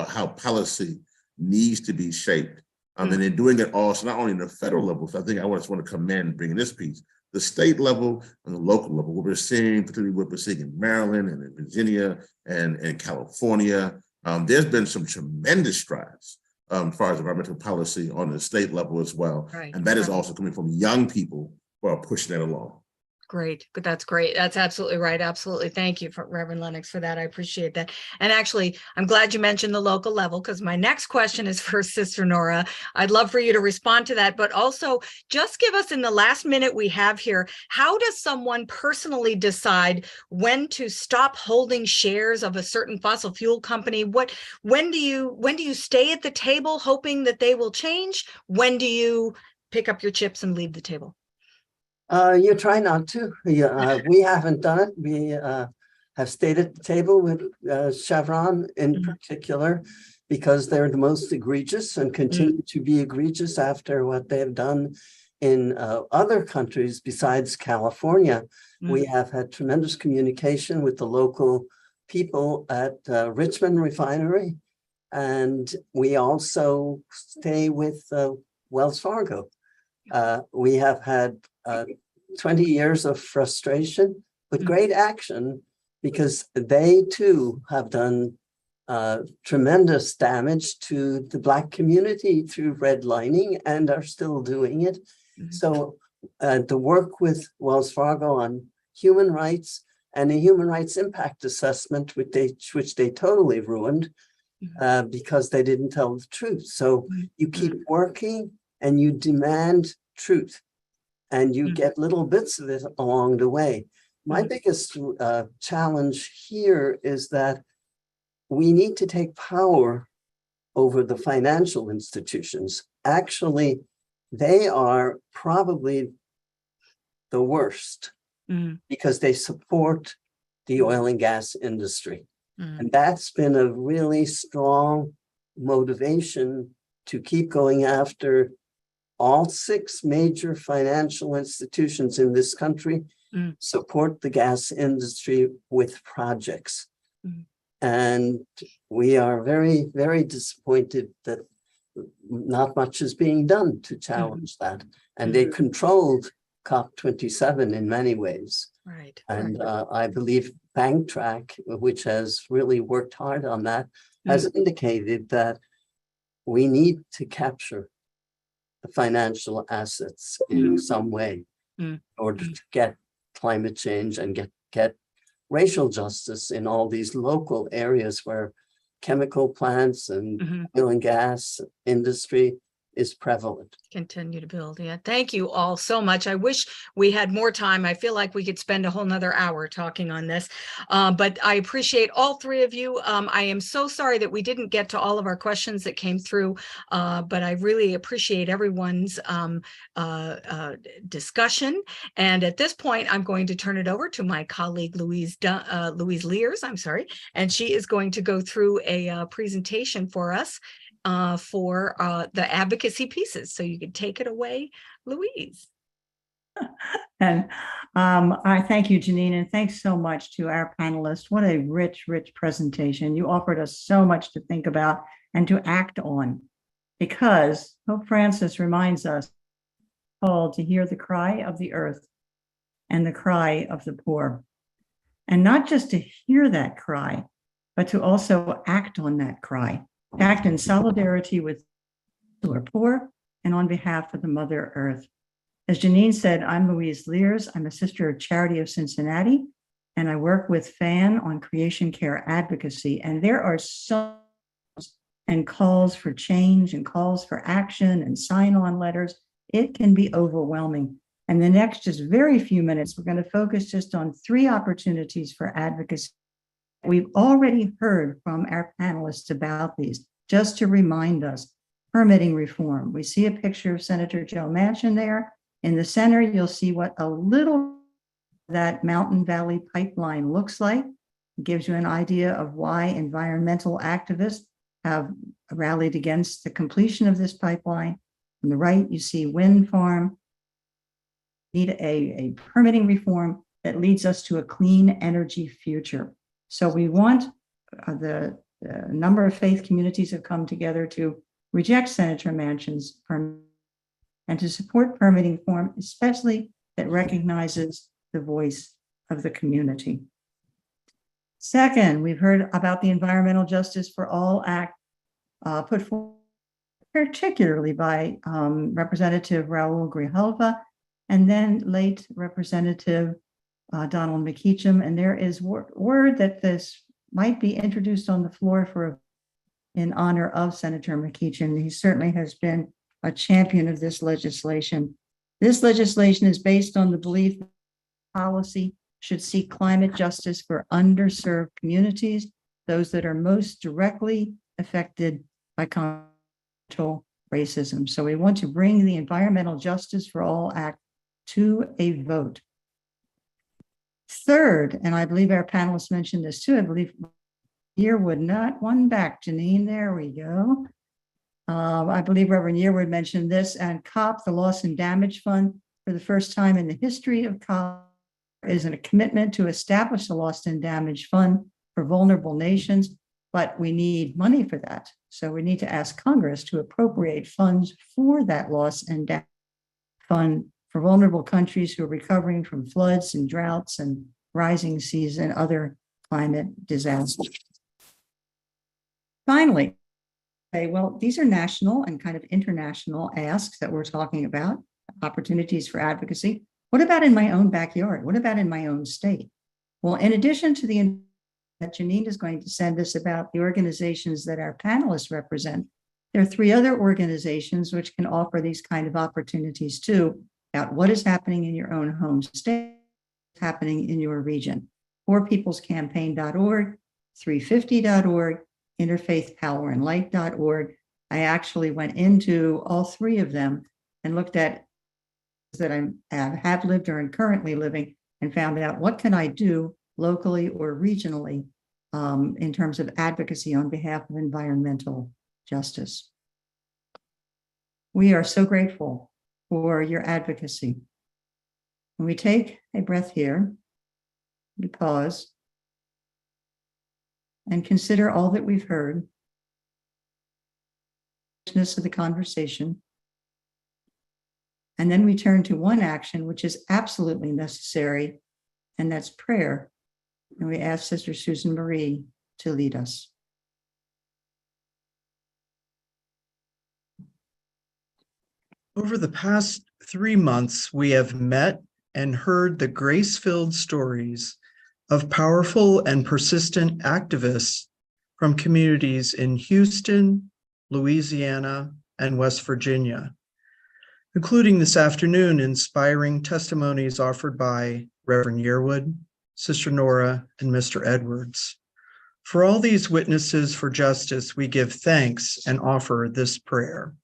how policy needs to be shaped. And they're doing it also not only in the federal level. So I think I just want to commend bringing this piece, the state level and the local level. What we're seeing, particularly what we're seeing in Maryland and in Virginia and California, there's been some tremendous strides as far as environmental policy on the state level as well. Right. And that is also coming from young people who are pushing it along. Great. That's great. That's absolutely right. Absolutely. Thank you, Reverend Lennox, for that. I appreciate that. And actually, I'm glad you mentioned the local level, because my next question is for Sister Nora. I'd love for you to respond to that, but also just give us, in the last minute we have here, how does someone personally decide when to stop holding shares of a certain fossil fuel company? When do you stay at the table hoping that they will change? When do you pick up your chips and leave the table? You try not to. We haven't done it. We have stayed at the table with Chevron in particular, because they're the most egregious and continue to be egregious after what they've done in other countries besides California. We have had tremendous communication with the local people at Richmond Refinery, and we also stay with Wells Fargo. We have had 20 years of frustration, but great action, because they too have done tremendous damage to the Black community through redlining and are still doing it. So the work with Wells Fargo on human rights and a human rights impact assessment, which they totally ruined because they didn't tell the truth. So you keep working and you demand truth, and you get little bits of it along the way. My biggest challenge here is that we need to take power over the financial institutions. Actually, they are probably the worst because they support the oil and gas industry. And that's been a really strong motivation to keep going after all 6 major financial institutions in this country, support the gas industry with projects. And we are very, very disappointed that not much is being done to challenge that. And they controlled COP27 in many ways. Right. And I believe BankTrack, which has really worked hard on that, has indicated that we need to capture the financial assets in some way in order to get climate change and get racial justice in all these local areas where chemical plants and oil and gas industry is prevalent. Continue to build. Yeah. Thank you all so much. I wish we had more time. I feel like we could spend a whole nother hour talking on this, but I appreciate all 3 of you. I am so sorry that we didn't get to all of our questions that came through, but I really appreciate everyone's discussion. And at this point, I'm going to turn it over to my colleague, Louise Lears, and she is going to go through a presentation for us for the advocacy pieces. So you can take it away, Louise. And I thank you, Janine, and thanks so much to our panelists. What a rich, rich presentation. You offered us so much to think about and to act on, because Pope Francis reminds us called to hear the cry of the earth and the cry of the poor. And not just to hear that cry, but to also act on that cry. Act in solidarity with those who are poor and on behalf of the Mother Earth. As Janine said, I'm Louise Lears. I'm a Sister of Charity of Cincinnati, and I work with FAN on creation care advocacy. And there are so and calls for change and calls for action and sign-on letters. It can be overwhelming. And the next just very few minutes, we're going to focus just on 3 opportunities for advocacy. We've already heard from our panelists about these. Just to remind us, permitting reform. We see a picture of Senator Joe Manchin there. In the center, you'll see what a little that Mountain Valley pipeline looks like. It gives you an idea of why environmental activists have rallied against the completion of this pipeline. On the right, you see wind farm. Need a permitting reform that leads us to a clean energy future. So we want the number of faith communities have come together to reject Senator Manchin's permit and to support permitting reform, especially that recognizes the voice of the community. Second, we've heard about the Environmental Justice for All Act put forward particularly by Representative Raul Grijalva and then late Representative Donald McEacham. And there is word that this might be introduced on the floor in honor of Senator McEacham. He certainly has been a champion of this legislation. This legislation is based on the belief that policy should seek climate justice for underserved communities, those that are most directly affected by environmental racism. So we want to bring the Environmental Justice for All Act to a vote. Third, and I believe our panelists mentioned this too, I believe Yearwood, not one back, Janine, there we go. I believe Reverend Yearwood mentioned this, and COP, the Loss and Damage Fund, for the first time in the history of COP, is a commitment to establish a Loss and Damage Fund for vulnerable nations, but we need money for that. So we need to ask Congress to appropriate funds for that Loss and Damage Fund for vulnerable countries who are recovering from floods and droughts and rising seas and other climate disasters. Finally, okay, well, these are national and kind of international asks that we're talking about, opportunities for advocacy. What about in my own backyard? What about in my own state? Well, in addition to the that Janine is going to send us about the organizations that our panelists represent, there are 3 other organizations which can offer these kind of opportunities too, about what is happening in your own home state, happening in your region. PoorPeoplesCampaign.org, 350.org, interfaithpowerandlight.org. I actually went into all 3 of them and looked at that I have lived or am currently living and found out what can I do locally or regionally in terms of advocacy on behalf of environmental justice. We are so grateful for your advocacy. When we take a breath here, we pause and consider all that we've heard, the richness of the conversation, and then we turn to one action which is absolutely necessary, and that's prayer. And we ask Sister Susan Marie to lead us. Over the past 3 months, we have met and heard the grace-filled stories of powerful and persistent activists from communities in Houston, Louisiana, and West Virginia, including this afternoon inspiring testimonies offered by Reverend Yearwood, Sister Nora, and Mr. Edwards. For all these witnesses for justice, we give thanks and offer this prayer.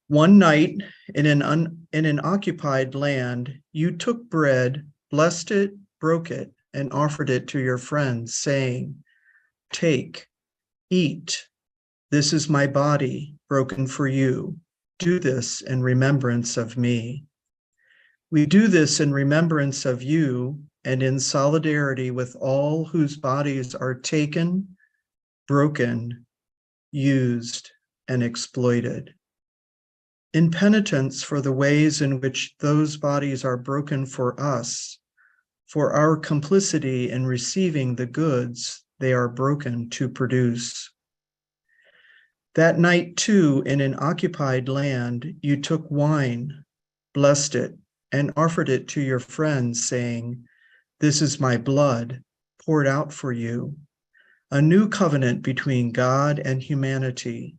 One night in an occupied land, you took bread, blessed it, broke it, and offered it to your friends, saying, "Take, eat. This is my body broken for you. Do this in remembrance of me." We do this in remembrance of you and in solidarity with all whose bodies are taken, broken, used, and exploited. In penitence for the ways in which those bodies are broken for us, for our complicity in receiving the goods they are broken to produce. That night, too, in an occupied land, you took wine, blessed it, and offered it to your friends, saying, "This is my blood poured out for you, a new covenant between God and humanity.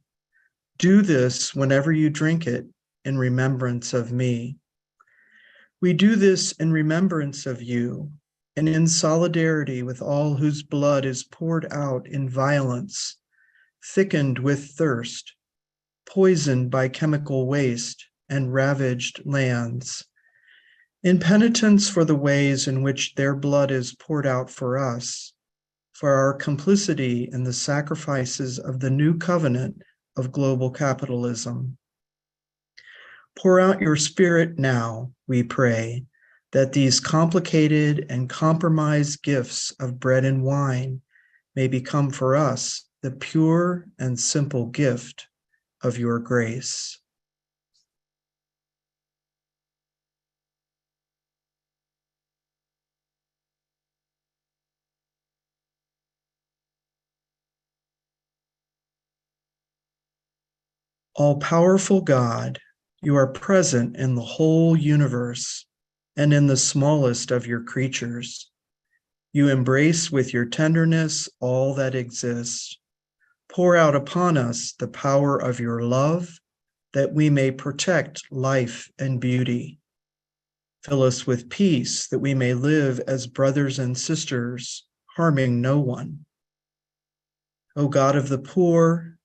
Do this whenever you drink it in remembrance of me." We do this in remembrance of you and in solidarity with all whose blood is poured out in violence, thickened with thirst, poisoned by chemical waste, and ravaged lands. In penitence for the ways in which their blood is poured out for us, for our complicity in the sacrifices of the new covenant of global capitalism. Pour out your spirit now, we pray, that these complicated and compromised gifts of bread and wine may become for us the pure and simple gift of your grace. All-powerful God, you are present in the whole universe and in the smallest of your creatures. You embrace with your tenderness all that exists. Pour out upon us the power of your love, that we may protect life and beauty. Fill us with peace, that we may live as brothers and sisters, harming no one. O God of the poor,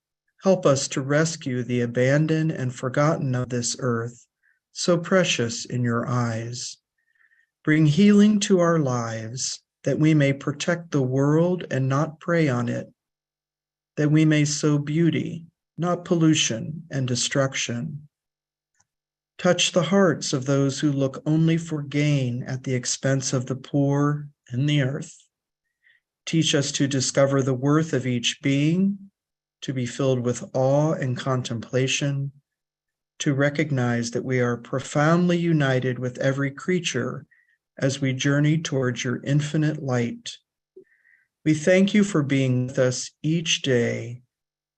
help us to rescue the abandoned and forgotten of this earth, so precious in your eyes. Bring healing to our lives, that we may protect the world and not prey on it, that we may sow beauty, not pollution and destruction. Touch the hearts of those who look only for gain at the expense of the poor and the earth. Teach us to discover the worth of each being, to be filled with awe and contemplation, to recognize that we are profoundly united with every creature as we journey towards your infinite light. We thank you for being with us each day.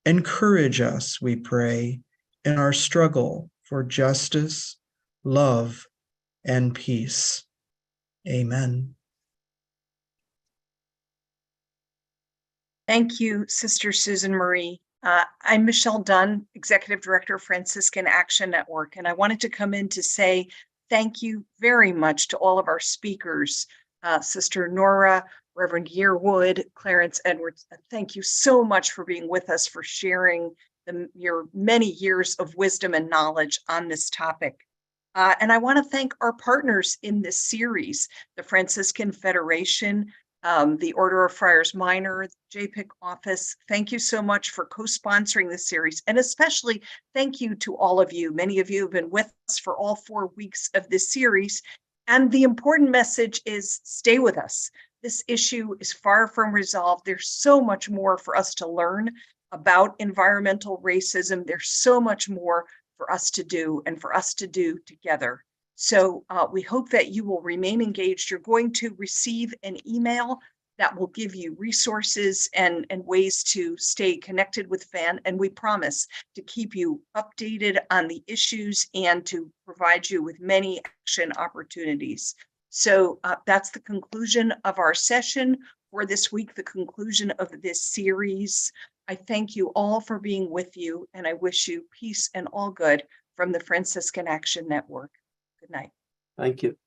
Encourage us, we pray, in our struggle for justice, love, and peace. Amen. Thank you, Sister Susan Marie. I'm Michelle Dunn, Executive Director of Franciscan Action Network, and I wanted to come in to say thank you very much to all of our speakers, Sister Nora, Reverend Yearwood, Clarence Edwards. Thank you so much for being with us, for sharing your many years of wisdom and knowledge on this topic. And I want to thank our partners in this series, the Franciscan Federation, the Order of Friars Minor, the JPIC office. Thank you so much for co-sponsoring this series. And especially thank you to all of you. Many of you have been with us for all 4 weeks of this series. And the important message is stay with us. This issue is far from resolved. There's so much more for us to learn about environmental racism. There's so much more for us to do and for us to do together. So we hope that you will remain engaged. You're going to receive an email that will give you resources and ways to stay connected with FAN. And we promise to keep you updated on the issues and to provide you with many action opportunities. So that's the conclusion of our session for this week, the conclusion of this series. I thank you all for being with you, and I wish you peace and all good from the Franciscan Action Network. Good night. Thank you.